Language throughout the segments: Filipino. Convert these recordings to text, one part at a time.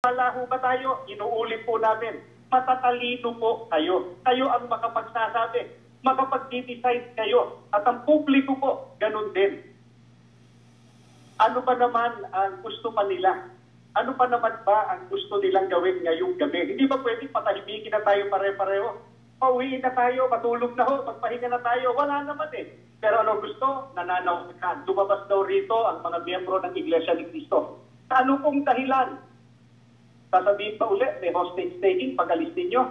Wala ho ba tayo? Inuulit po namin. Matatalino po kayo. Kayo ang makapagsasabi. Makapag-decide kayo. At ang publiko po, ganun din. Ano ba naman ang gusto pa nila? Ano pa naman ba ang gusto nilang gawin ngayong gabi? Hindi ba pwedeng patahimikin na tayo pare-pareho? Pauwiin na tayo, matulog na ho, magpahinga na tayo. Wala naman eh. Pero ano gusto? Nananawagan. Lumabas daw rito ang mga miyembro ng Iglesia ni Cristo. Sa ano pong dahilan? Sasabihin pa ulit, may hostage taking pag-alis ninyo.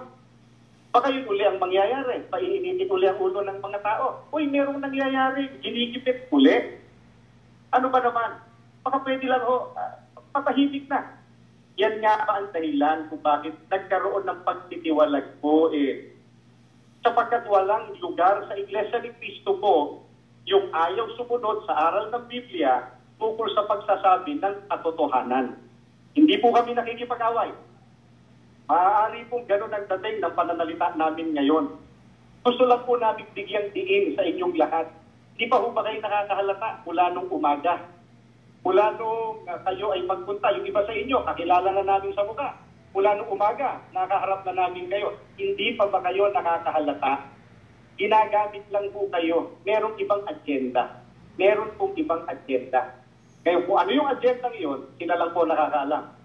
Baka yun uli ang mangyayari. Paiinitin uli ang ulo ng mga tao. Uy, merong nangyayari. Ginikipit uli. Ano ba naman? Baka pwede lang ho, patahimik na. Yan nga pa ang dahilan kung bakit nagkaroon ng pagtitiwalag po eh. Sapagkat walang lugar sa Iglesia ni Cristo po yung ayaw sumunod sa aral ng Biblia tungkol sa pagsasabi ng katotohanan. Hindi po kami nakikipag-away. Maaari pong ganun ang dating ng pananalita namin ngayon. Gusto lang po namin bigyang diin sa inyong lahat. Di pa ho ba kayo nakakahalata mula nung umaga? Mula nung kayo ay magpunta, yung iba sa inyo, kakilala na namin sa mukha. Mula nung umaga, nakaharap na namin kayo. Hindi pa ba kayo nakakahalata? Ginagamit lang po kayo. Merong ibang agenda. Meron pong ibang agenda. Kaya kung ano yung agenda ngayon, sila lang po nakakaalam.